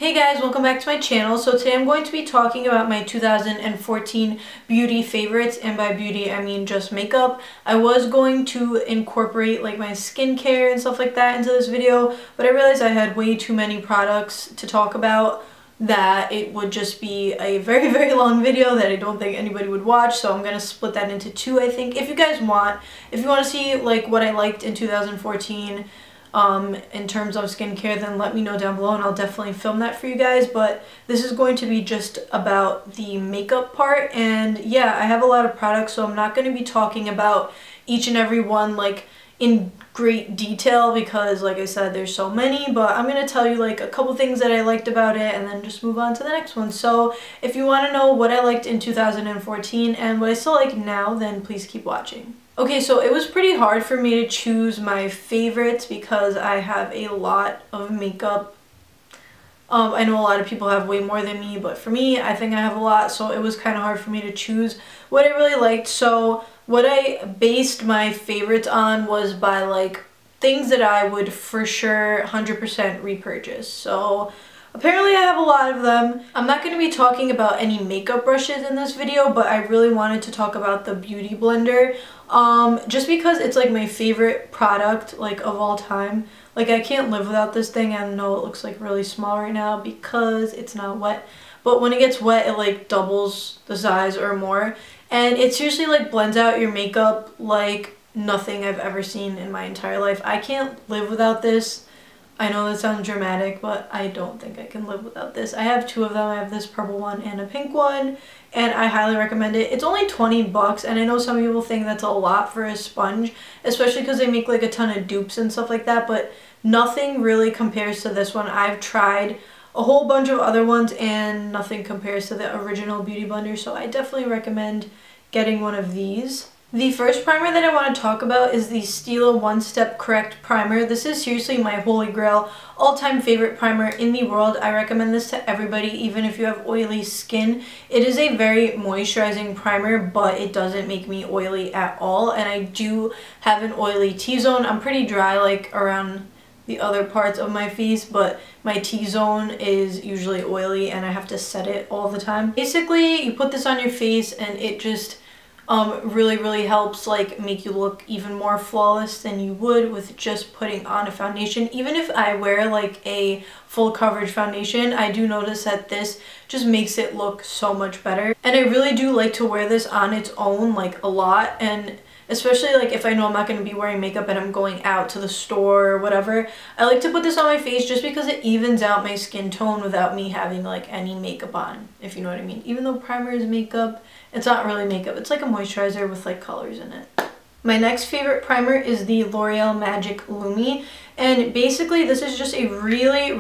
Hey guys, welcome back to my channel. So today I'm going to be talking about my 2014 beauty favorites, and by beauty I mean just makeup. I was going to incorporate like my skincare and stuff like that into this video, but I realized I had way too many products to talk about that it would just be a very long video that I don't think anybody would watch, so I'm going to split that into two, I think. If you guys want, if you want to see like what I liked in 2014 in terms of skincare, then let me know down below and I'll definitely film that for you guys. But this is going to be just about the makeup part, and yeah, I have a lot of products, so I'm not going to be talking about each and every one like in great detail because like I said there's so many, but I'm going to tell you like a couple things that I liked about it and then just move on to the next one. So if you want to know what I liked in 2014 and what I still like now, then please keep watching. Okay, so it was pretty hard for me to choose my favorites because I have a lot of makeup. I know a lot of people have way more than me, but for me, I think I have a lot, so it was kind of hard for me to choose what I really liked. So what I based my favorites on was by like things that I would for sure 100% repurchase. So apparently I have a lot of them. I'm not going to be talking about any makeup brushes in this video, but I really wanted to talk about the Beauty Blender. Just because it's like my favorite product like of all time. Like I can't live without this thing. I know it looks like really small right now because it's not wet, but when it gets wet it like doubles the size or more, and it seriously like blends out your makeup like nothing I've ever seen in my entire life. I can't live without this. I know that sounds dramatic, but I don't think I can live without this. I have two of them. I have this purple one and a pink one, and I highly recommend it. It's only 20 bucks, and I know some people think that's a lot for a sponge, especially because they make like a ton of dupes and stuff like that, but nothing really compares to this one. I've tried a whole bunch of other ones, and nothing compares to the original Beauty Blender, so I definitely recommend getting one of these. The first primer that I want to talk about is the Stila One Step Correct Primer. This is seriously my holy grail, all-time favorite primer in the world. I recommend this to everybody, even if you have oily skin. It is a very moisturizing primer, but it doesn't make me oily at all, and I do have an oily T-zone. I'm pretty dry like around the other parts of my face, but my T-zone is usually oily and I have to set it all the time. Basically, you put this on your face and it just really helps like make you look even more flawless than you would with just putting on a foundation. Even if I wear like a full coverage foundation, I do notice that this just makes it look so much better, and I really do like to wear this on its own like a lot, and especially like if I know I'm not going to be wearing makeup and I'm going out to the store or whatever, I like to put this on my face just because it evens out my skin tone without me having like any makeup on, if you know what I mean. Even though primer is makeup, it's not really makeup. It's like a moisturizer with like colors in it. My next favorite primer is the L'Oreal Magic Lumi, and basically this is just a really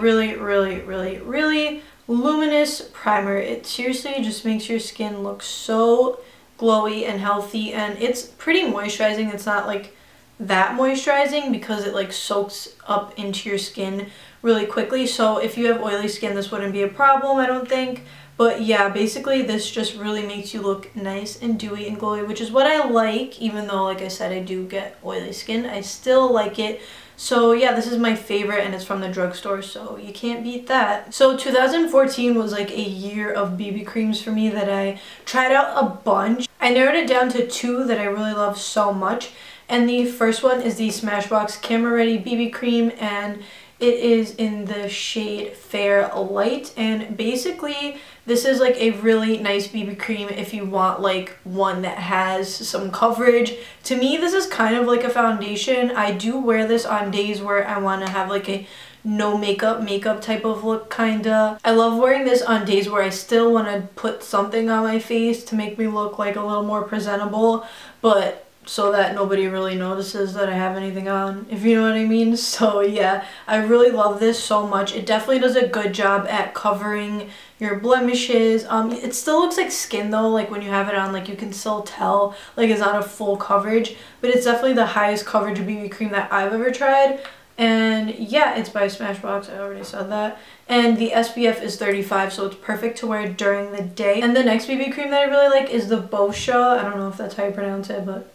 luminous primer. It seriously just makes your skin look so glowy and healthy, and it's pretty moisturizing. It's not like that moisturizing because it like soaks up into your skin really quickly, so if you have oily skin this wouldn't be a problem, I don't think. But yeah, basically this just really makes you look nice and dewy and glowy, which is what I like. Even though like I said I do get oily skin, I still like it. So yeah, this is my favorite, and it's from the drugstore, so you can't beat that. So 2014 was like a year of BB creams for me that I tried out a bunch. I narrowed it down to two that I really love so much, and the first one is the Smashbox Camera Ready BB cream, and it is in the shade Fair Light, and basically this is like a really nice BB cream if you want like one that has some coverage. To me this is kind of like a foundation. I do wear this on days where I want to have like a no makeup type of look kinda. I love wearing this on days where I still want to put something on my face to make me look like a little more presentable, but so that nobody really notices that I have anything on, if you know what I mean. So yeah, I really love this so much. It definitely does a good job at covering your blemishes. It still looks like skin though, like when you have it on, like you can still tell like it's not a full coverage, but it's definitely the highest coverage BB cream that I've ever tried. And yeah, it's by Smashbox, I already said that. And the SPF is 35, so it's perfect to wear during the day. And the next BB cream that I really like is the Boscia, I don't know if that's how you pronounce it, but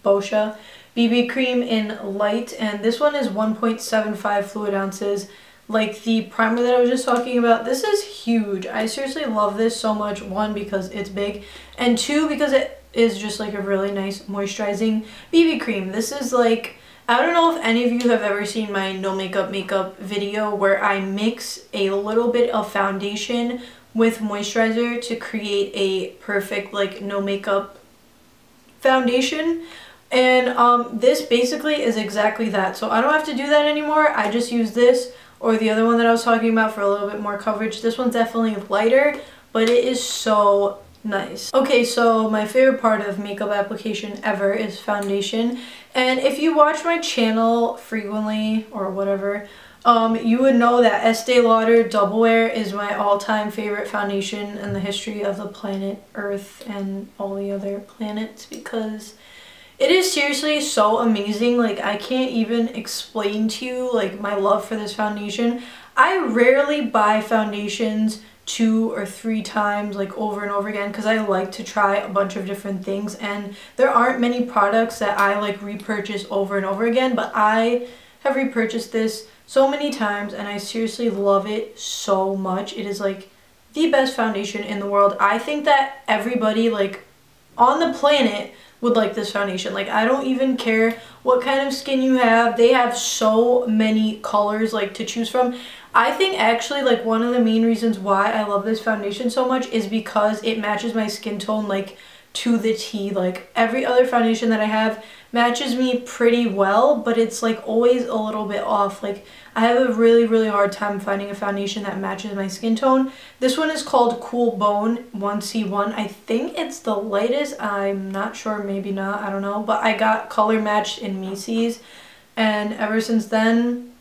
Boscia BB cream in light, and this one is 1.75 fluid ounces, like the primer that I was just talking about. This is huge. I seriously love this so much. One, because it's big, and two, because it is just like a really nice moisturizing BB cream. This is like, I don't know if any of you have ever seen my no makeup video where I mix a little bit of foundation with moisturizer to create a perfect like no makeup foundation. And this basically is exactly that. So I don't have to do that anymore. I just use this or the other one that I was talking about for a little bit more coverage. This one's definitely lighter, but it is so nice. Okay, so my favorite part of makeup application ever is foundation. And if you watch my channel frequently or whatever, you would know that Estee Lauder Double Wear is my all-time favorite foundation in the history of the planet Earth and all the other planets, because it is seriously so amazing. Like, I can't even explain to you like my love for this foundation. I rarely buy foundations 2 or 3 times like over and over again, because I like to try a bunch of different things, and there aren't many products that I like repurchase over and over again, but I have repurchased this so many times and I seriously love it so much. It is like the best foundation in the world. I think that everybody like on the planet would like this foundation. Like, I don't even care what kind of skin you have. They have so many colors like to choose from. I think actually like one of the main reasons why I love this foundation so much is because it matches my skin tone like to the T. Like, every other foundation that I have matches me pretty well, but it's like always a little bit off. Like, I have a really hard time finding a foundation that matches my skin tone. This one is called Cool Bone 1C1. I think it's the lightest. I'm not sure, maybe not, I don't know. But I got color matched in Macy's, and ever since then,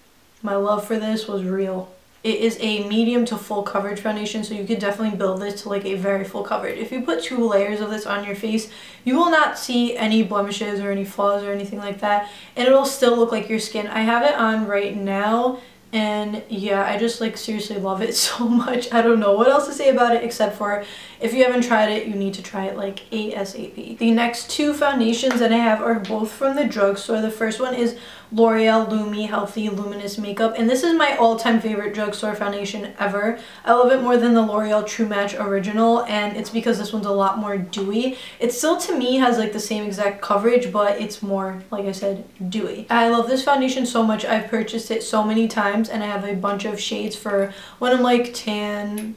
my love for this was real. It is a medium to full coverage foundation, so you could definitely build this to like a very full coverage. If you put 2 layers of this on your face, you will not see any blemishes or any flaws or anything like that, and it'll still look like your skin. I have it on right now, and yeah, I just like seriously love it so much. I don't know what else to say about it except for if you haven't tried it, you need to try it like ASAP. The next 2 foundations that I have are both from the drugstore. The first one is L'Oreal Lumi Healthy Luminous Makeup, and this is my all-time favorite drugstore foundation ever. I love it more than the L'Oreal True Match Original, and it's because this one's a lot more dewy. It still, to me, has like the same exact coverage, but it's more, like I said, dewy. I love this foundation so much. I've purchased it so many times, and I have a bunch of shades for when I'm like tan,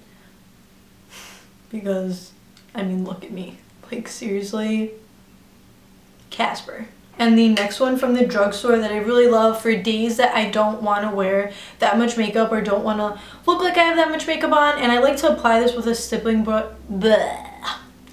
because, I mean, look at me. Like, seriously, Casper. And the next one from the drugstore that I really love for days that I don't want to wear that much makeup or don't want to look like I have that much makeup on, and I like to apply this with a stippling brush.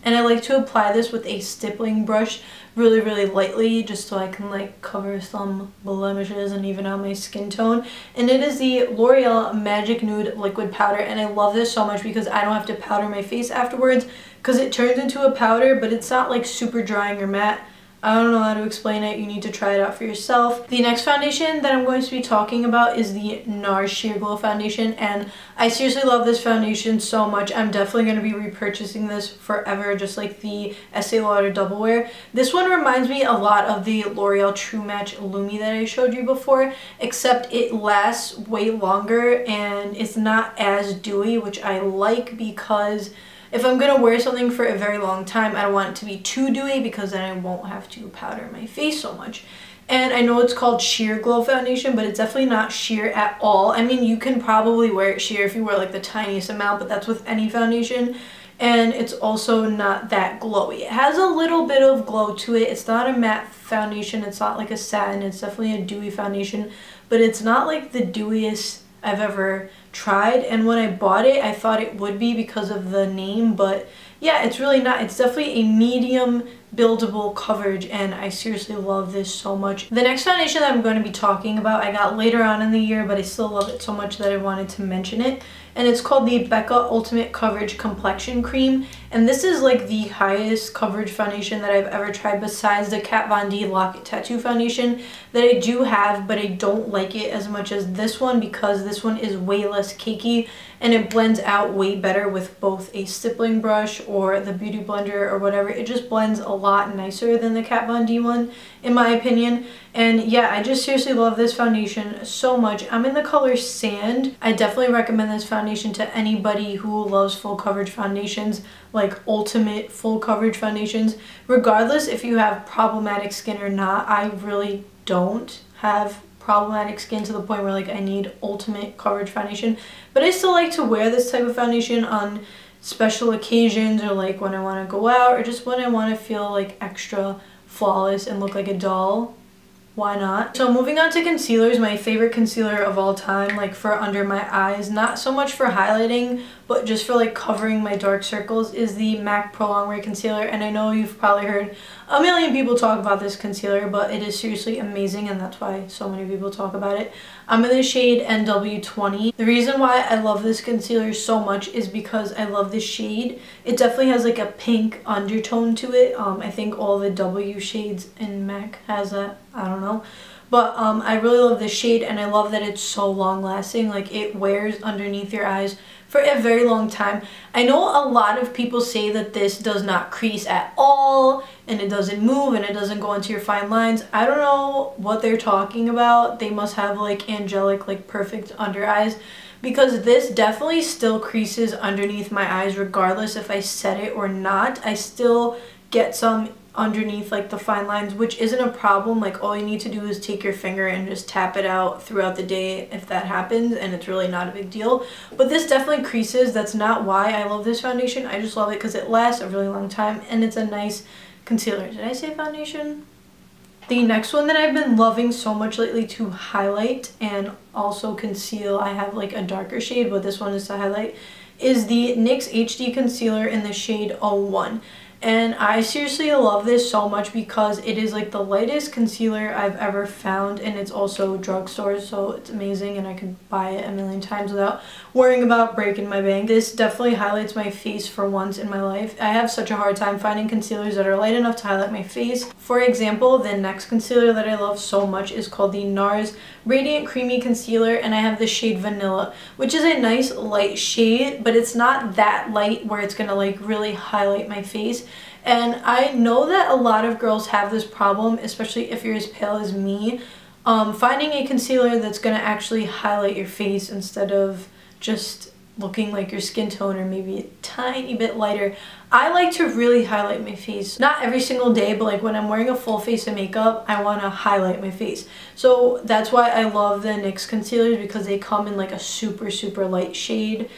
And I like to apply this with a stippling brush really lightly, just so I can like cover some blemishes and even out my skin tone. And it is the L'Oreal Magic Nude Liquid Powder, and I love this so much because I don't have to powder my face afterwards, because it turns into a powder, but it's not like super drying or matte. I don't know how to explain it. You need to try it out for yourself. The next foundation that I'm going to be talking about is the Nars Sheer Glow Foundation, and I seriously love this foundation so much. I'm definitely going to be repurchasing this forever, just like the Estee Lauder Double Wear. This one reminds me a lot of the L'Oreal True Match Lumi that I showed you before, except it lasts way longer and it's not as dewy, which I like, because if I'm going to wear something for a very long time, I don't want it to be too dewy, because then I won't have to powder my face so much. And I know it's called Sheer Glow Foundation, but it's definitely not sheer at all. I mean, you can probably wear it sheer if you wear like the tiniest amount, but that's with any foundation. And it's also not that glowy. It has a little bit of glow to it. It's not a matte foundation. It's not like a satin. It's definitely a dewy foundation, but it's not like the dewiest I've ever tried. And when I bought it, I thought it would be because of the name, but yeah, it's really not. It's definitely a medium buildable coverage, and I seriously love this so much. The next foundation that I'm going to be talking about I got later on in the year, but I still love it so much that I wanted to mention it, and it's called the Becca Ultimate Coverage Complexion Cream, and this is like the highest coverage foundation that I've ever tried, besides the Kat Von D Lock-It Tattoo foundation that I do have, but I don't like it as much as this one, because this one is way less cakey and it blends out way better with both a stippling brush or the beauty blender or whatever. It just blends a lot nicer than the Kat Von D one, in my opinion. And yeah, I just seriously love this foundation so much. I'm in the color Sand. I definitely recommend this foundation to anybody who loves full coverage foundations, like ultimate full coverage foundations. Regardless if you have problematic skin or not, I really don't have problematic skin to the point where like I need ultimate coverage foundation, but I still like to wear this type of foundation on special occasions, or like when I want to go out, or just when I want to feel like extra flawless and look like a doll. Why not? So moving on to concealers, my favorite concealer of all time, like for under my eyes, not so much for highlighting, but just for like covering my dark circles, is the MAC Pro Longwear Concealer. And I know you've probably heard a million people talk about this concealer, but it is seriously amazing, and that's why so many people talk about it. I'm in the shade NW20. The reason why I love this concealer so much is because I love the shade. It definitely has like a pink undertone to it. I think all the W shades in MAC has that. I don't know. But I really love this shade, and I love that it's so long lasting. Like, it wears underneath your eyes for a very long time. I know a lot of people say that this does not crease at all, and it doesn't move, and it doesn't go into your fine lines. I don't know what they're talking about. They must have like angelic, like perfect under eyes, because this definitely still creases underneath my eyes regardless if I set it or not. I still get some underneath like the fine lines, which isn't a problem. Like, all you need to do is take your finger and just tap it out throughout the day if that happens, and it's really not a big deal. But this definitely creases. That's not why I love this foundation. I just love it because it lasts a really long time, and it's a nice concealer. Did I say foundation? The next one that I've been loving so much lately to highlight and also conceal, I have like a darker shade, but this one is to highlight, is the NYX HD Concealer in the shade 01. And I seriously love this so much because it is like the lightest concealer I've ever found, and it's also drugstore, so it's amazing, and I could buy it a million times without worrying about breaking my bank. This definitely highlights my face for once in my life. I have such a hard time finding concealers that are light enough to highlight my face. For example, the next concealer that I love so much is called the Nars Radiant Creamy Concealer, and I have the shade Vanilla, which is a nice light shade, but it's not that light where it's gonna like really highlight my face. And I know that a lot of girls have this problem, especially if you're as pale as me, finding a concealer that's going to actually highlight your face instead of just looking like your skin tone or maybe a tiny bit lighter. I like to really highlight my face. Not every single day, but like when I'm wearing a full face of makeup, I want to highlight my face. So that's why I love the NYX concealers, because they come in like a super, super light shade.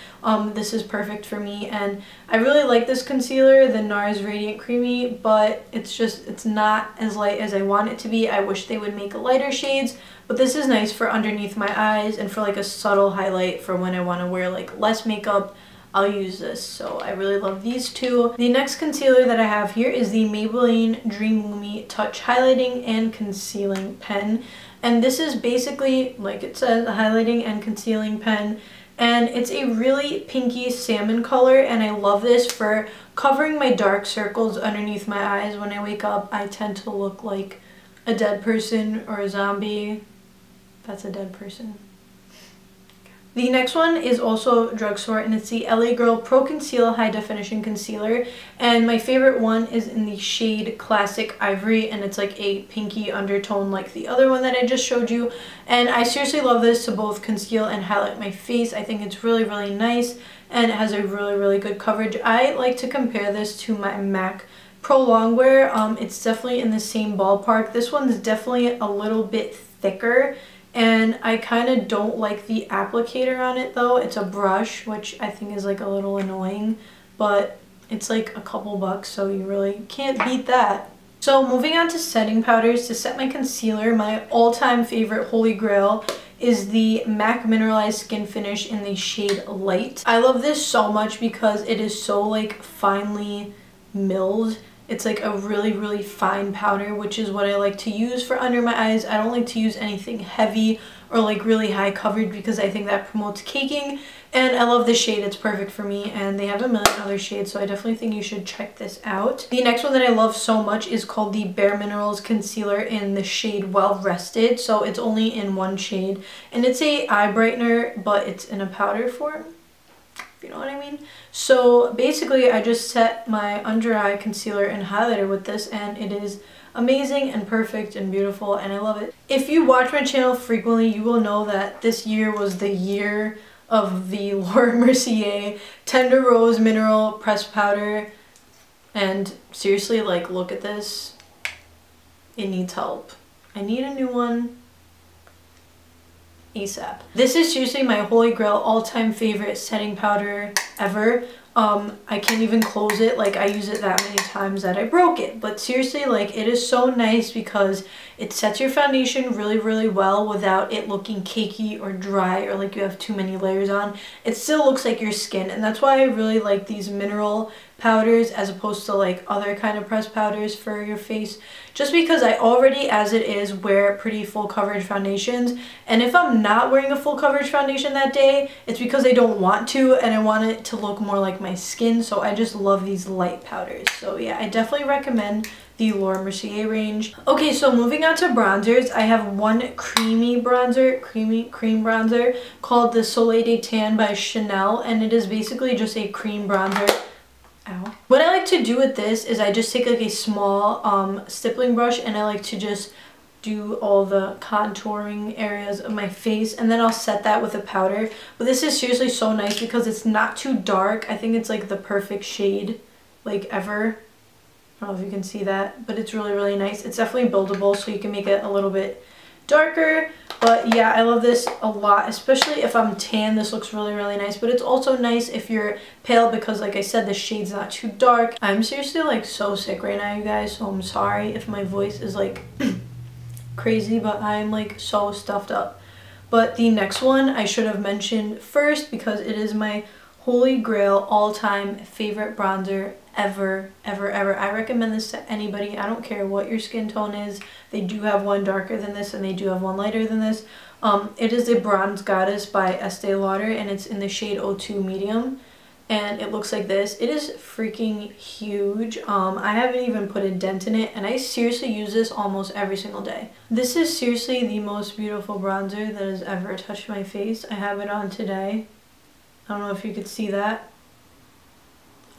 This is perfect for me, and I really like this concealer, the NARS Radiant Creamy, but it's not as light as I want it to be. I wish they would make lighter shades, but this is nice for underneath my eyes and for like a subtle highlight for when I want to wear like less makeup. I'll use this, so I really love these two. The next concealer that I have here is the Maybelline Dream Lumi Touch Highlighting and Concealing Pen, and this is basically, like it says, a highlighting and concealing pen, and it's a really pinky salmon color, and I love this for covering my dark circles underneath my eyes. When I wake up, I tend to look like a dead person or a zombie. That's a dead person. The next one is also drugstore, and it's the LA Girl Pro Conceal High Definition Concealer, and my favorite one is in the shade Classic Ivory, and it's like a pinky undertone like the other one that I just showed you. And I seriously love this to both conceal and highlight my face. I think it's really, really nice, and it has a really, really good coverage. I like to compare this to my MAC Pro Longwear. It's definitely in the same ballpark. This one's definitely a little bit thicker, and I kind of don't like the applicator on it though. It's a brush, which I think is like a little annoying, but it's like a couple bucks, so you really can't beat that. So moving on to setting powders, to set my concealer, my all-time favorite holy grail is the MAC Mineralized Skinfinish in the shade Light. I love this so much because it is so like finely milled. It's like a really, really fine powder, which is what I like to use for under my eyes. I don't like to use anything heavy or like really high coverage because I think that promotes caking. And I love this shade. It's perfect for me, and they have a million other shades, so I definitely think you should check this out. The next one that I love so much is called the Bare Minerals Concealer in the shade Well Rested. So it's only in one shade, and it's a eye brightener, but it's in a powder form. what I mean? So basically I just set my under eye concealer and highlighter with this, and it is amazing and perfect and beautiful, and I love it. If you watch my channel frequently, you will know that this year was the year of the Laura Mercier Tender Rose Mineral Pressed Powder, and seriously, like, look at this. It needs help. I need a new one ASAP. This is seriously my holy grail all-time favorite setting powder ever. I can't even close it. Like, I use it that many times that I broke it. But seriously, like, it is so nice because it sets your foundation really, really well without it looking cakey or dry or like you have too many layers on. It still looks like your skin, and that's why I really like these mineral powders as opposed to like other kind of pressed powders for your face, just because I already, as it is, wear pretty full coverage foundations, and if I'm not wearing a full coverage foundation that day, it's because I don't want to and I want it to look more like my skin. So I just love these light powders. So yeah, I definitely recommend the Laura Mercier range. Okay, so moving on to bronzers, I have one creamy bronzer, cream bronzer called the Solei De Tan by Chanel, and it is basically just a cream bronzer. Ow. What I like to do with this is I just take like a small stippling brush, and I like to just do all the contouring areas of my face, and then I'll set that with a powder. But this is seriously so nice because it's not too dark. I think it's like the perfect shade like ever. I don't know if you can see that, but it's really, really nice. It's definitely buildable, so you can make it a little bit darker. But yeah, I love this a lot, especially if I'm tan. This looks really, really nice, but it's also nice if you're pale because, like I said, the shade's not too dark. I'm seriously like so sick right now, you guys, so I'm sorry if my voice is like crazy, but I'm like so stuffed up. But the next one I should have mentioned first because it is my holy grail all-time favorite bronzer ever. I recommend this to anybody. I don't care what your skin tone is. They do have one darker than this and they do have one lighter than this. It is a Bronze Goddess by Estee Lauder, and it's in the shade 02 medium, and it looks like this. It is freaking huge. I haven't even put a dent in it, and I seriously use this almost every single day. This is seriously the most beautiful bronzer that has ever touched my face. I have it on today. I don't know if you could see that.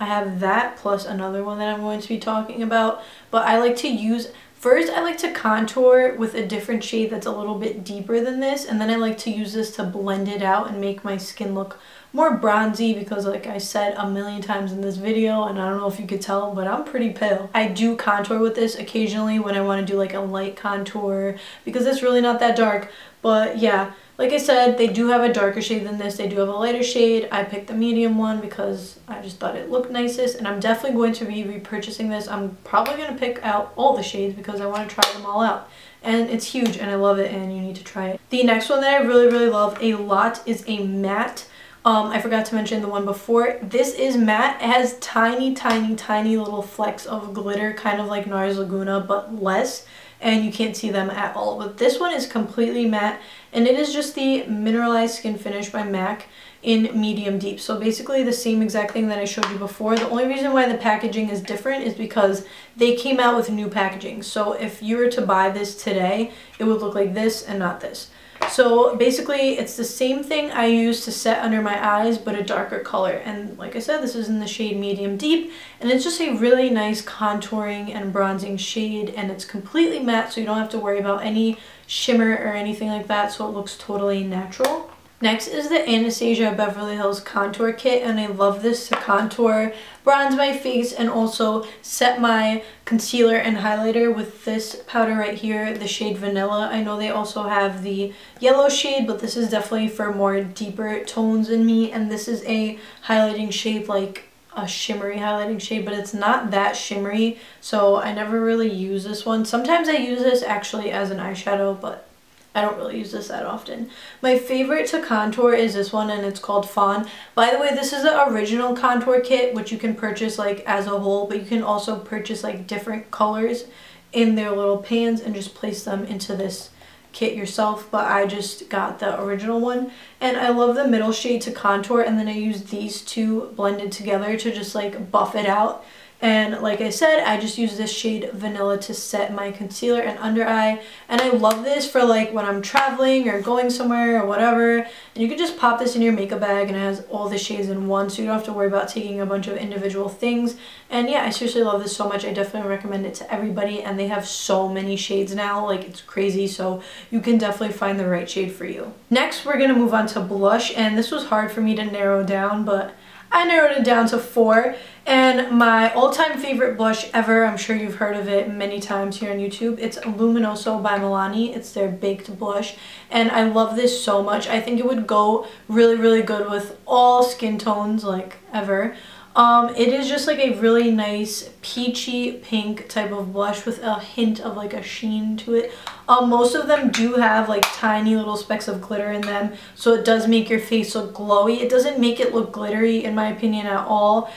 I have that plus another one that I'm going to be talking about, but I like to use, first I like to contour with a different shade that's a little bit deeper than this, and then I like to use this to blend it out and make my skin look more bronzy because, like I said a million times in this video, and I don't know if you could tell, but I'm pretty pale. I do contour with this occasionally when I want to do like a light contour because it's really not that dark. But yeah, like I said, they do have a darker shade than this. They do have a lighter shade. I picked the medium one because I just thought it looked nicest, and I'm definitely going to be repurchasing this. I'm probably going to pick out all the shades because I want to try them all out. And it's huge and I love it, and you need to try it. The next one that I really, really love a lot is a matte. I forgot to mention the one before. This is matte. It has tiny, tiny, tiny little flecks of glitter, kind of like Nars Laguna, but less, and you can't see them at all. But this one is completely matte, and it is just the Mineralized Skinfinish by MAC in medium deep. So basically the same exact thing that I showed you before. The only reason why the packaging is different is because they came out with new packaging. So if you were to buy this today, it would look like this and not this. So basically it's the same thing I use to set under my eyes, but a darker color. And like I said, this is in the shade medium deep, and it's just a really nice contouring and bronzing shade, and it's completely matte, so you don't have to worry about any shimmer or anything like that, so it looks totally natural. Next is the Anastasia Beverly Hills Contour Kit, and I love this to contour, bronze my face, and also set my concealer and highlighter with this powder right here, the shade Vanilla. I know they also have the yellow shade, but this is definitely for more deeper tones in me, and this is a highlighting shade, like a shimmery highlighting shade, but it's not that shimmery, so I never really use this one. Sometimes I use this actually as an eyeshadow, but I don't really use this that often. My favorite to contour is this one, and it's called Fawn. By the way, this is the original contour kit, which you can purchase like as a whole, but you can also purchase like different colors in their little pans and just place them into this kit yourself. But I just got the original one, and I love the middle shade to contour, and then I use these two blended together to just like buff it out. And like I said, I just use this shade Vanilla to set my concealer and under eye. And I love this for like when I'm traveling or going somewhere or whatever. And you can just pop this in your makeup bag and it has all the shades in one, so you don't have to worry about taking a bunch of individual things. And yeah, I seriously love this so much. I definitely recommend it to everybody, and they have so many shades now, like it's crazy, so you can definitely find the right shade for you. Next, we're gonna move on to blush, and this was hard for me to narrow down, but I narrowed it down to 4. And my all-time favorite blush ever, I'm sure you've heard of it many times here on YouTube, it's Luminoso by Milani. It's their baked blush, and I love this so much. I think it would go really, really good with all skin tones, like ever. It is just like a really nice peachy pink type of blush with a hint of like a sheen to it. Most of them do have like tiny little specks of glitter in them, so it does make your face look glowy. It doesn't make it look glittery in my opinion at all.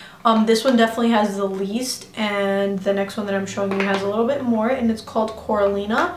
This one definitely has the least, and the next one that I'm showing you has a little bit more, and it's called Coralina,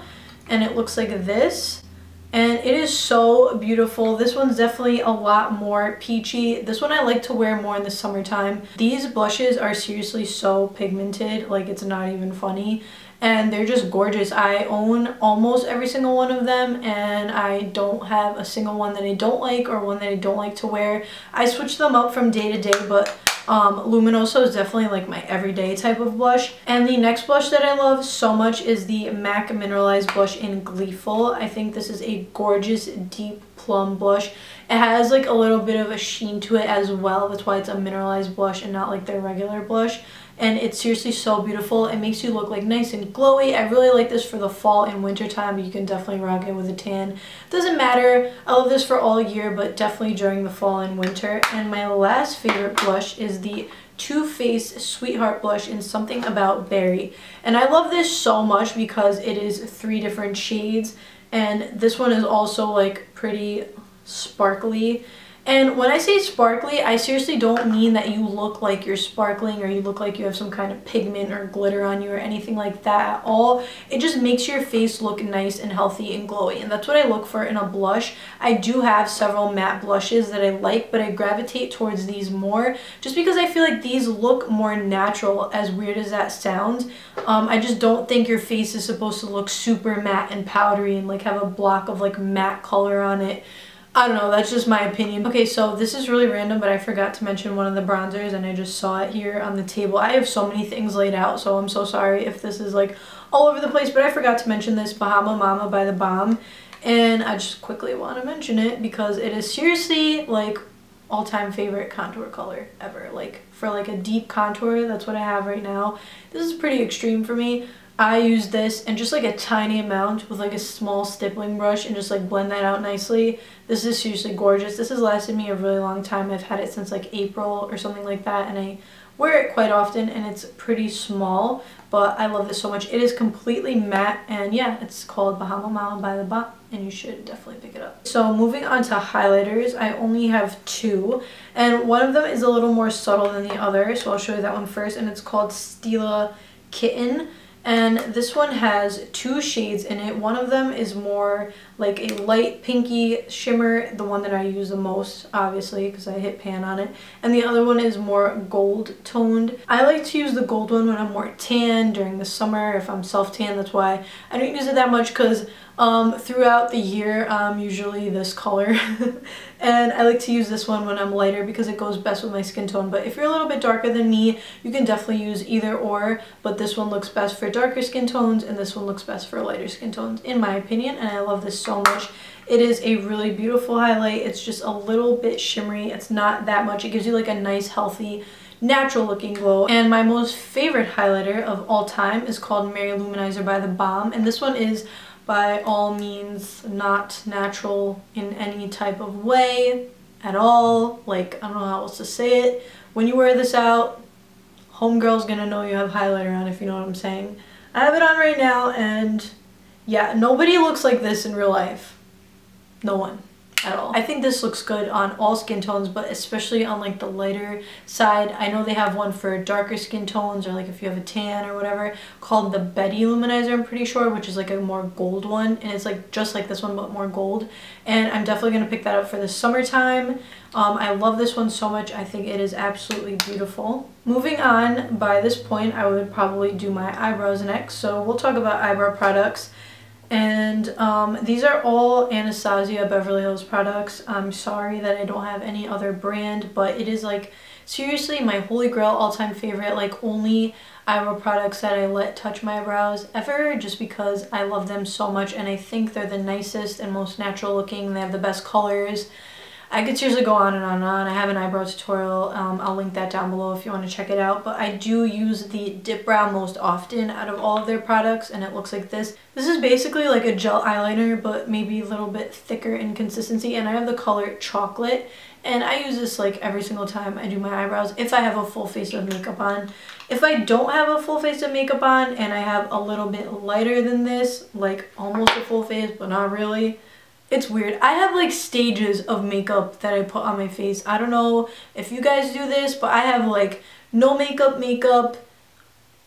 and it looks like this. And it is so beautiful. This one's definitely a lot more peachy. This one I like to wear more in the summertime. These blushes are seriously so pigmented, like it's not even funny. And they're just gorgeous. I own almost every single one of them, and I don't have a single one that I don't like or one that I don't like to wear. I switch them up from day to day, but Luminoso is definitely like my everyday type of blush. And the next blush that I love so much is the MAC Mineralized blush in Gleeful. I think this is a gorgeous deep plum blush. It has like a little bit of a sheen to it as well. That's why it's a mineralized blush and not like their regular blush. And it's seriously so beautiful. It makes you look like nice and glowy. I really like this for the fall and winter time. You can definitely rock it with a tan. Doesn't matter. I love this for all year, but definitely during the fall and winter. And my last favorite blush is the Too Faced Sweetheart blush in Something About Berry. And I love this so much because it is 3 different shades. And this one is also like pretty sparkly. And when I say sparkly, I seriously don't mean that you look like you're sparkling or you look like you have some kind of pigment or glitter on you or anything like that at all. It just makes your face look nice and healthy and glowy, and that's what I look for in a blush. I do have several matte blushes that I like, but I gravitate towards these more just because I feel like these look more natural, as weird as that sounds. I just don't think your face is supposed to look super matte and powdery and like have a block of like matte color on it. I don't know, that's just my opinion. Okay, so this is really random, but I forgot to mention one of the bronzers and I just saw it here on the table. I have so many things laid out, so I'm so sorry if this is like all over the place, but I forgot to mention this Bahama Mama by the Balm. And I just quickly want to mention it because it is seriously like all-time favorite contour color ever. Like for like a deep contour, that's what I have right now. This is pretty extreme for me. I use this and just like a tiny amount with like a small stippling brush and just like blend that out nicely. This is seriously gorgeous. This has lasted me a really long time. I've had it since like April or something like that, and I wear it quite often, and it's pretty small, but I love this so much. It is completely matte, and yeah, it's called Bahama Mama by the Balm, and you should definitely pick it up. So moving on to highlighters, I only have 2, and one of them is a little more subtle than the other, so I'll show you that one first, and it's called Stila Kitten. And this one has 2 shades in it. One of them is more like a light pinky shimmer, the one that I use the most, obviously, because I hit pan on it. And the other one is more gold toned. I like to use the gold one when I'm more tan during the summer, if I'm self-tan. That's why I don't use it that much, because throughout the year I'm usually this color. And I like to use this one when I'm lighter because it goes best with my skin tone. But if you're a little bit darker than me, you can definitely use either or, but this one looks best for darker skin tones and this one looks best for lighter skin tones, in my opinion. And I love this so much. It is a really beautiful highlight. It's just a little bit shimmery. It's not that much. It gives you like a nice, healthy, natural looking glow. And my most favorite highlighter of all time is called Mary Luminizer by the Balm, and this one is by all means not natural in any type of way at all. Like, I don't know how else to say it. When you wear this out, homegirl's gonna know you have highlighter on, if you know what I'm saying. I have it on right now, and yeah, nobody looks like this in real life. No one. at all. I think this looks good on all skin tones, but especially on like the lighter side. I know they have one for darker skin tones, or like if you have a tan or whatever, called the Betty Luminizer, I'm pretty sure, which is like a more gold one, and it's like just like this one but more gold, and I'm definitely going to pick that up for the summertime. I love this one so much. I think it is absolutely beautiful. Moving on, by this point I would probably do my eyebrows next, so we'll talk about eyebrow products. And these are all Anastasia Beverly Hills products. I'm sorry that I don't have any other brand, but it is like seriously my holy grail, all-time favorite, like only eyebrow products that I let touch my brows ever, just because I love them so much and I think they're the nicest and most natural looking. They have the best colors. I could seriously go on and on and on. I have an eyebrow tutorial. I'll link that down below if you want to check it out. But I do use the Dip Brow most often out of all of their products, and it looks like this. This is basically like a gel eyeliner, but maybe a little bit thicker in consistency, and I have the color Chocolate. And I use this like every single time I do my eyebrows if I have a full face of makeup on. If I don't have a full face of makeup on and I have a little bit lighter than this, like almost a full face but not really, it's weird. I have like stages of makeup that I put on my face. I don't know if you guys do this, but I have like no makeup,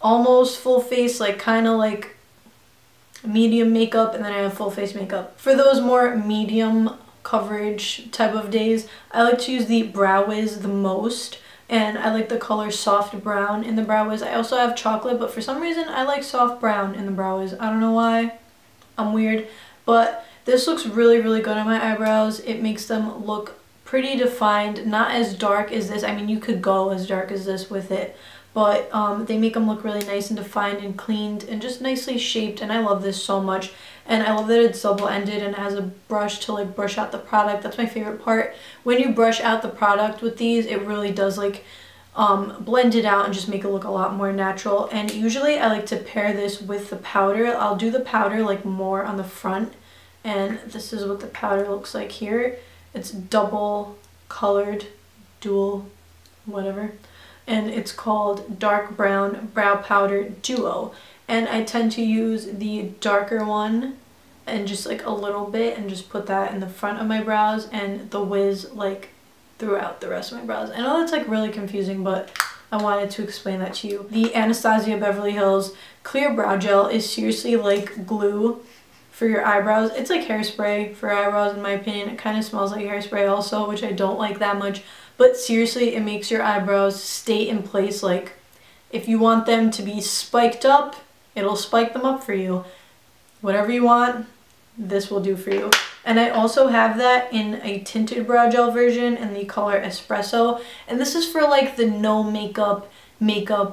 almost full face, like kind of like medium makeup, and then I have full face makeup. For those more medium coverage type of days, I like to use the Brow Wiz the most, and I like the color Soft Brown in the Brow Wiz. I also have Chocolate, but for some reason I like Soft Brown in the Brow Wiz. I don't know why. I'm weird, but this looks really good on my eyebrows. It makes them look pretty defined, not as dark as this. I mean, you could go as dark as this with it, but they make them look really nice and defined and cleaned and just nicely shaped, and I love this so much. And I love that it's double-ended and it has a brush to like brush out the product. That's my favorite part. When you brush out the product with these, it really does like blend it out and just make it look a lot more natural. And usually I like to pair this with the powder. I'll do the powder like more on the front, and this is what the powder looks like here. It's double colored, dual, whatever, and it's called Dark Brown Brow Powder Duo. And I tend to use the darker one and just like a little bit and just put that in the front of my brows, and the Wiz like throughout the rest of my brows. I know that's like really confusing, but I wanted to explain that to you. The Anastasia Beverly Hills Clear Brow Gel is seriously like glue for your eyebrows. It's like hairspray for eyebrows in my opinion. It kind of smells like hairspray also, which I don't like that much, but seriously it makes your eyebrows stay in place. Like if you want them to be spiked up, it'll spike them up for you. Whatever you want, this will do for you. And I also have that in a tinted brow gel version in the color Espresso, and this is for like the no makeup,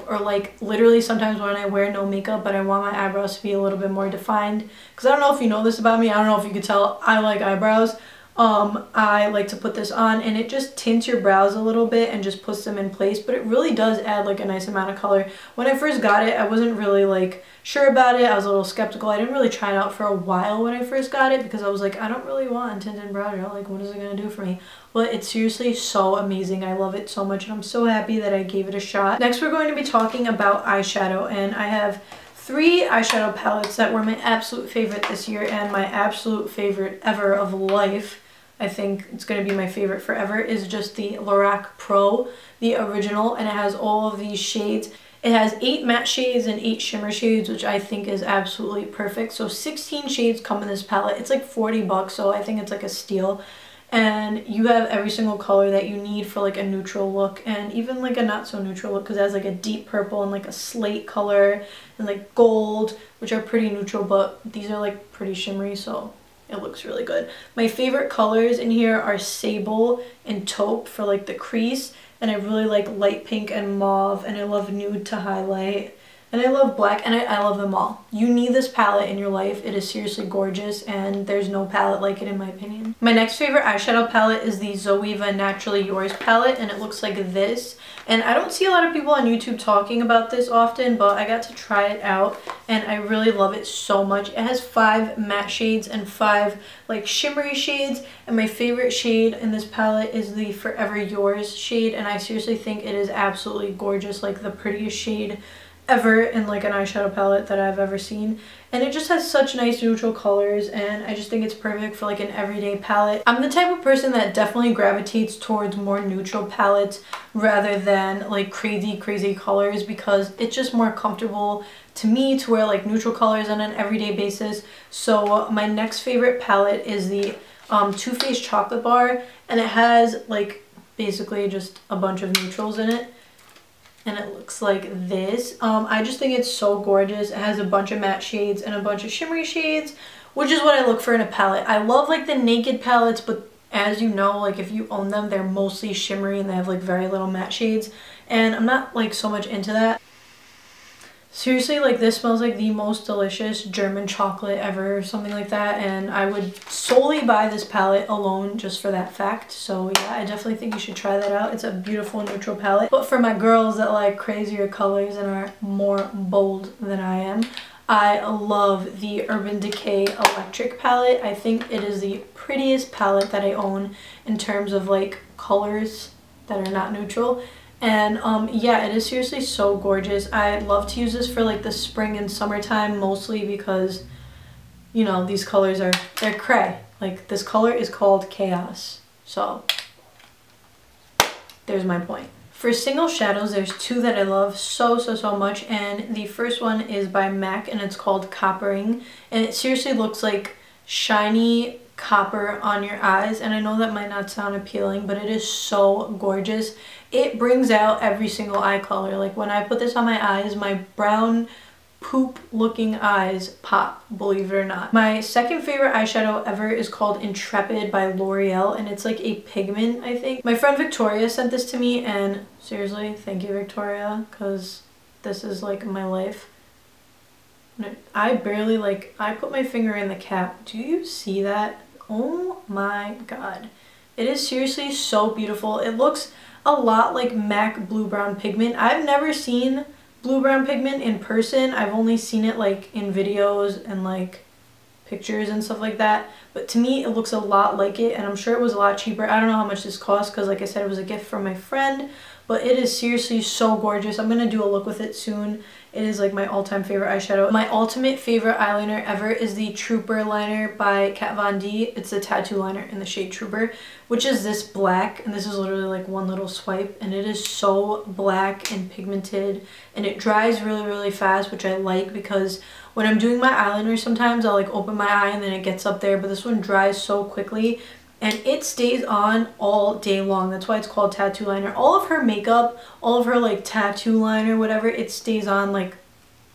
or like literally sometimes when I wear no makeup but I want my eyebrows to be a little bit more defined, because I don't know if you know this about me, I don't know if you could tell, I like eyebrows. I like to put this on, and it just tints your brows a little bit and just puts them in place, but it really does add like a nice amount of color. When I first got it, I wasn't really like sure about it. I was a little skeptical. I didn't really try it out for a while when I first got it, because I was like, I don't really want tinted brow gel, like what is it gonna do for me? But it's seriously so amazing. I love it so much, and I'm so happy that I gave it a shot. Next we're going to be talking about eyeshadow, and I have 3 eyeshadow palettes that were my absolute favorite this year and my absolute favorite ever of life. I think it's going to be my favorite forever, is just the Lorac Pro, the original, and it has all of these shades. It has 8 matte shades and 8 shimmer shades, which I think is absolutely perfect. So 16 shades come in this palette. It's like 40 bucks, so I think it's like a steal. And you have every single color that you need for like a neutral look, and even like a not so neutral look, because it has like a deep purple and like a slate color and like gold, which are pretty neutral, but these are like pretty shimmery, so it looks really good. My favorite colors in here are Sable and Taupe for like the crease, and I really like light pink and mauve, and I love nude to highlight, and I love black, and I love them all. You need this palette in your life. It is seriously gorgeous, and there's no palette like it in my opinion. My next favorite eyeshadow palette is the Zoeva Naturally Yours palette, and it looks like this. And I don't see a lot of people on YouTube talking about this often, but I got to try it out, and I really love it so much. It has 5 matte shades and 5 like shimmery shades, and my favorite shade in this palette is the Forever Yours shade, and I seriously think it is absolutely gorgeous, like the prettiest shade ever in like an eyeshadow palette that I've ever seen, and it just has such nice neutral colors, and I just think it's perfect for like an everyday palette. I'm the type of person that definitely gravitates towards more neutral palettes rather than like crazy colors, because it's just more comfortable to me to wear like neutral colors on an everyday basis. So my next favorite palette is the Too Faced Chocolate Bar, and it has like basically just a bunch of neutrals in it. And it looks like this. I just think it's so gorgeous. It has a bunch of matte shades and a bunch of shimmery shades, which is what I look for in a palette. I love like the naked palettes, but as you know, like if you own them, they're mostly shimmery and they have like very little matte shades. And I'm not like so much into that. Seriously, like this smells like the most delicious German chocolate ever or something like that, and I would solely buy this palette alone just for that fact. So yeah, I definitely think you should try that out. It's a beautiful neutral palette. But for my girls that like crazier colors and are more bold than I am, I love the Urban Decay Electric palette. I think it is the prettiest palette that I own in terms of like colors that are not neutral. And yeah, it is seriously so gorgeous. I love to use this for like the spring and summertime, mostly because, you know, these colors are, they're cray. Like this color is called Chaos. So there's my point. For single shadows, there's two that I love so much, and the first one is by MAC and it's called Coppering, and it seriously looks like shiny copper on your eyes, and I know that might not sound appealing, but it is so gorgeous. It brings out every single eye color. Like when I put this on my eyes, my brown poop looking eyes pop, believe it or not. My second favorite eyeshadow ever is called Intrepid by L'Oreal, and it's like a pigment, I think. My friend Victoria sent this to me, and seriously, thank you Victoria, because this is like my life. I barely like, I put my finger in the cap. Do you see that? Oh my god. It is seriously so beautiful. It looks a lot like MAC Blue Brown Pigment. I've never seen Blue Brown Pigment in person. I've only seen it like in videos and like pictures and stuff like that. But to me, it looks a lot like it, and I'm sure it was a lot cheaper. I don't know how much this cost because like I said, it was a gift from my friend. But it is seriously so gorgeous. I'm going to do a look with it soon. It is like my all-time favorite eyeshadow. My ultimate favorite eyeliner ever is the Trooper liner by Kat Von D. It's the tattoo liner in the shade Trooper, which is this black, and this is literally like one little swipe, and it is so black and pigmented, and it dries really fast, which I like because when I'm doing my eyeliner sometimes I'll like open my eye and then it gets up there, but this one dries so quickly and it stays on all day long. That's why it's called tattoo liner. All of her makeup, all of her like tattoo liner, whatever, it stays on like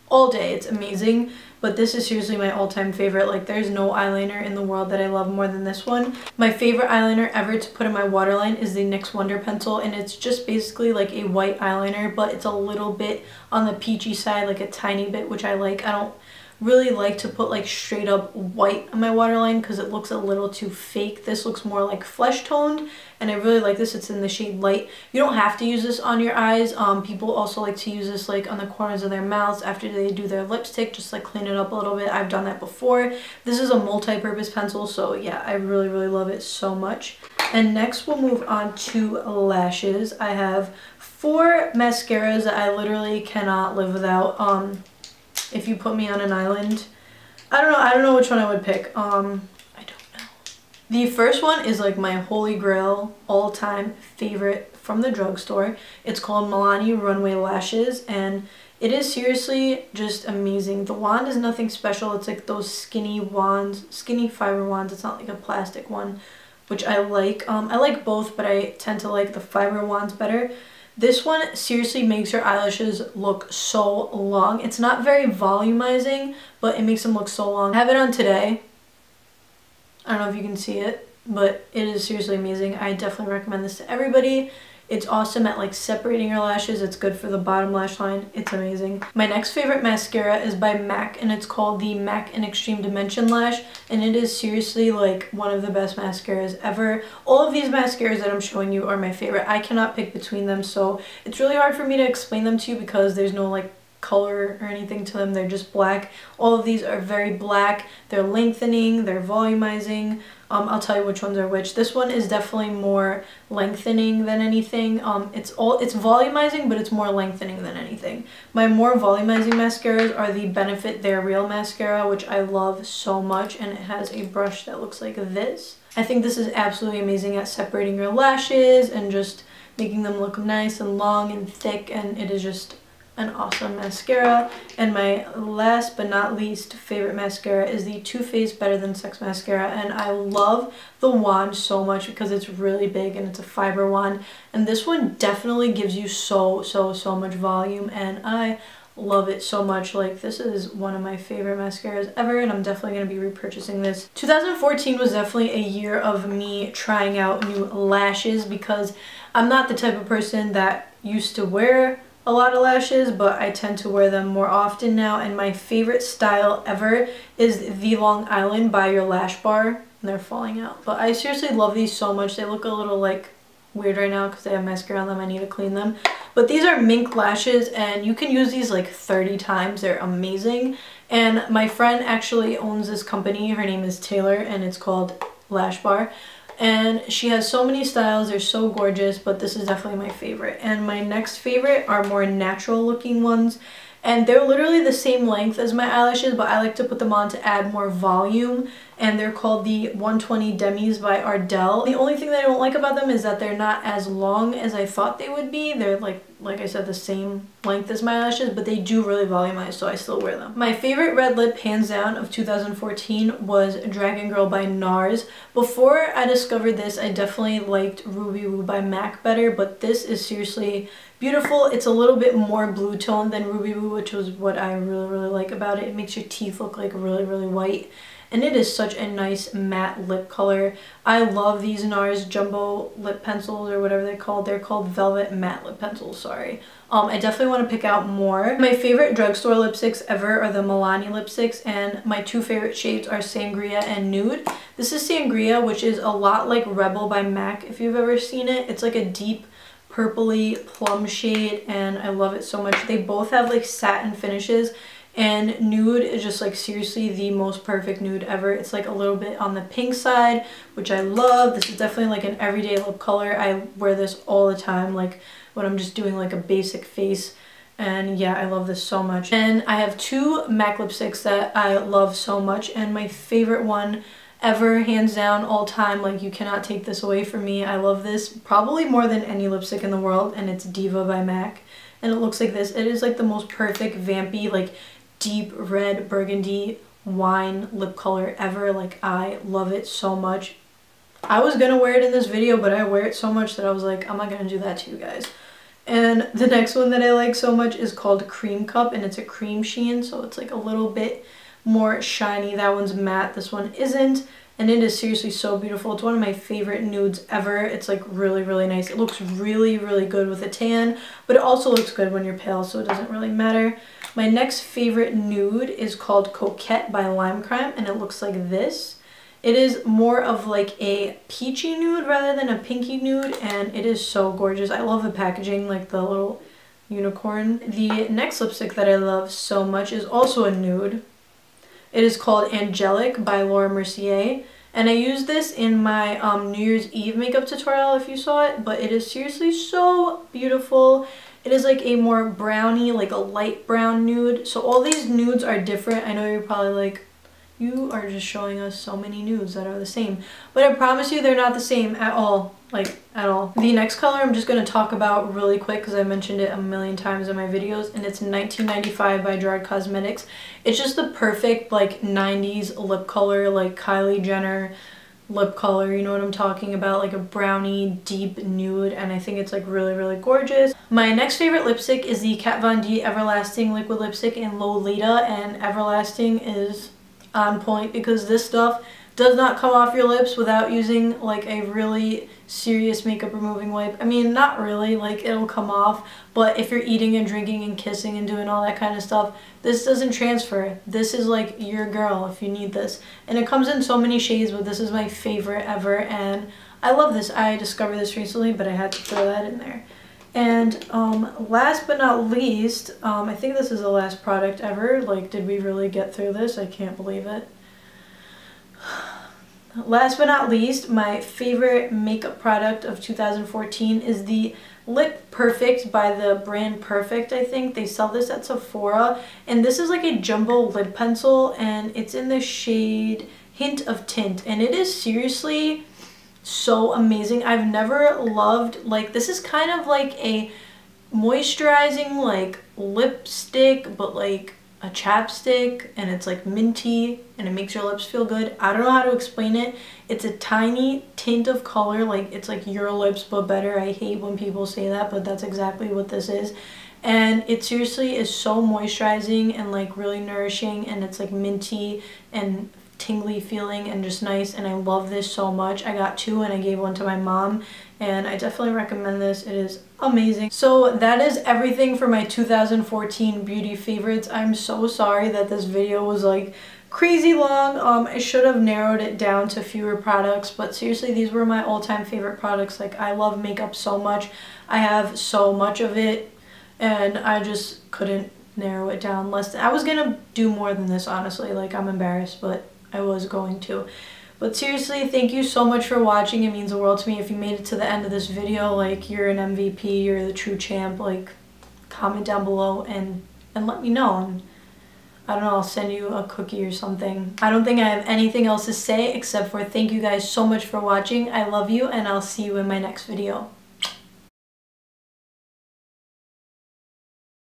all day. It's amazing. But this is seriously my all-time favorite. Like there's no eyeliner in the world that I love more than this one. My favorite eyeliner ever to put in my waterline is the NYX Wonder Pencil, and it's just basically like a white eyeliner, but it's a little bit on the peachy side, like a tiny bit, which I like. I don't really like to put like straight up white on my waterline because it looks a little too fake. This looks more like flesh toned, and I really like this. It's in the shade Light. You don't have to use this on your eyes. People also like to use this like on the corners of their mouths after they do their lipstick, just like clean it up a little bit. I've done that before. This is a multi-purpose pencil, so yeah, I really love it so much. And next we'll move on to lashes. I have 4 mascaras that I literally cannot live without. If you put me on an island, I don't know which one I would pick. I don't know. The first one is like my holy grail all-time favorite from the drugstore. It's called Milani Runway Lashes, and it is seriously just amazing. The wand is nothing special. It's like those skinny wands, skinny fiber wands. It's not like a plastic one, which I like. I like both, but I tend to like the fiber wands better. This one seriously makes your eyelashes look so long. It's not very volumizing, but it makes them look so long. I have it on today. I don't know if you can see it, but it is seriously amazing. I definitely recommend this to everybody. It's awesome at like separating your lashes. It's good for the bottom lash line. It's amazing. My next favorite mascara is by MAC, and it's called the MAC in Extreme Dimension Lash, and it is seriously like one of the best mascaras ever. All of these mascaras that I'm showing you are my favorite. I cannot pick between them, so it's really hard for me to explain them to you because there's no like color or anything to them. They're just black. All of these are very black. They're lengthening, they're volumizing. I'll tell you which ones are which. This one is definitely more lengthening than anything. It's volumizing, but it's more lengthening than anything. My more volumizing mascaras are the Benefit They're Real mascara, which I love so much, and it has a brush that looks like this. I think this is absolutely amazing at separating your lashes and just making them look nice and long and thick, and it is just an awesome mascara. And my last but not least favorite mascara is the Too Faced Better Than Sex mascara, and I love the wand so much because it's really big and it's a fiber wand, and this one definitely gives you so much volume, and I love it so much. Like, this is one of my favorite mascaras ever, and I'm definitely going to be repurchasing this. 2014 was definitely a year of me trying out new lashes because I'm not the type of person that used to wear a lot of lashes, but I tend to wear them more often now, and my favorite style ever is the Long Island by Your Lash Bar, and they're falling out. But I seriously love these so much. They look a little like weird right now because they have mascara on them. I need to clean them. But these are mink lashes, and you can use these like 30 times. They're amazing. And my friend actually owns this company. Her name is Taylor, and it's called Lash Bar. And she has so many styles. They're so gorgeous, but this is definitely my favorite. And my next favorite are more natural looking ones, and they're literally the same length as my eyelashes, but I like to put them on to add more volume, and they're called the 120 Demis by Ardell. The only thing that I don't like about them is that they're not as long as I thought they would be. They're like I said, the same length as my eyelashes, but they do really volumize, so I still wear them. My favorite red lip, hands down, of 2014 was Dragon Girl by Nars. Before I discovered this, I definitely liked Ruby Woo by MAC better, but this is seriously beautiful. It's a little bit more blue tone than Ruby Woo, which was what I really like about it. It makes your teeth look like really white, and it is such a nice matte lip color. I love these Nars jumbo lip pencils, or whatever they're called. They're called Velvet Matte Lip Pencils, sorry. I definitely want to pick out more. My favorite drugstore lipsticks ever are the Milani lipsticks, and my two favorite shades are Sangria and Nude. This is Sangria, which is a lot like Rebel by MAC, if you've ever seen it. It's like a deep purpley plum shade, and I love it so much. They both have like satin finishes, and Nude is just like seriously the most perfect nude ever. It's like a little bit on the pink side, which I love. This is definitely like an everyday lip color. I wear this all the time, like when I'm just doing like a basic face, and yeah, I love this so much. And I have two MAC lipsticks that I love so much, and my favorite one ever, hands down, all time, like you cannot take this away from me. I love this probably more than any lipstick in the world, and it's Diva by MAC, and it looks like this. It is like the most perfect vampy, like deep red burgundy wine lip color ever. Like, I love it so much. I was gonna wear it in this video, but I wear it so much that I was like, I'm not gonna do that to you guys. And the next one that I like so much is called Cream Cup, and it's a cream sheen, so it's like a little bit more shiny. That one's matte, this one isn't, and it is seriously so beautiful. It's one of my favorite nudes ever. It's like really nice. It looks really good with a tan, but it also looks good when you're pale, so it doesn't really matter. My next favorite nude is called Coquette by Lime Crime, and it looks like this. It is more of like a peachy nude rather than a pinky nude, and it is so gorgeous. I love the packaging, like the little unicorn. The next lipstick that I love so much is also a nude. It is called Angelic by Laura Mercier, and I used this in my New Year's Eve makeup tutorial if you saw it, but it is seriously so beautiful. It is like a more browny, like a light brown nude. So all these nudes are different. I know you're probably like, you are just showing us so many nudes that are the same. But I promise you they're not the same at all. Like, at all. The next color I'm just going to talk about really quick because I mentioned it a million times in my videos, and it's 1995 by Gerard Cosmetics. It's just the perfect like 90s lip color, like Kylie Jenner lip color, you know what I'm talking about, like a brownie deep nude, and I think it's like really gorgeous. My next favorite lipstick is the Kat Von D Everlasting liquid lipstick in Lolita, and Everlasting is on point because this stuff does not come off your lips without using like a really serious makeup removing wipe. I mean, not really, like it'll come off, but if you're eating and drinking and kissing and doing all that kind of stuff, this doesn't transfer. This is like your girl if you need this. And it comes in so many shades, but this is my favorite ever, and I love this. I discovered this recently, but I had to throw that in there. And last but not least, I think this is the last product ever. Like, did we really get through this? I can't believe it. Last but not least, my favorite makeup product of 2014 is the Lip Perfect by the brand Perfect, I think. They sell this at Sephora. And this is like a jumbo lip pencil, and it's in the shade Hint of Tint. And it is seriously so amazing. I've never loved, like, this is kind of like a moisturizing like lipstick, but like a chapstick, and it's like minty and it makes your lips feel good. I don't know how to explain it. It's a tiny tint of color, like it's like your lips but better. I hate when people say that, but that's exactly what this is. And it seriously is so moisturizing and like really nourishing, and it's like minty and tingly feeling and just nice, and I love this so much. I got two and I gave one to my mom, and I definitely recommend this. It is amazing. So that is everything for my 2014 beauty favorites. I'm so sorry that this video was like crazy long. I should have narrowed it down to fewer products, but seriously, these were my all-time favorite products. Like, I love makeup so much. I have so much of it, and I just couldn't narrow it down less. I was gonna do more than this, honestly. Like, I'm embarrassed, but I was going to. But seriously, thank you so much for watching. It means the world to me. If you made it to the end of this video, like, you're an MVP, you're the true champ. Like, comment down below and let me know. And I don't know, I'll send you a cookie or something. I don't think I have anything else to say except for thank you guys so much for watching. I love you, and I'll see you in my next video.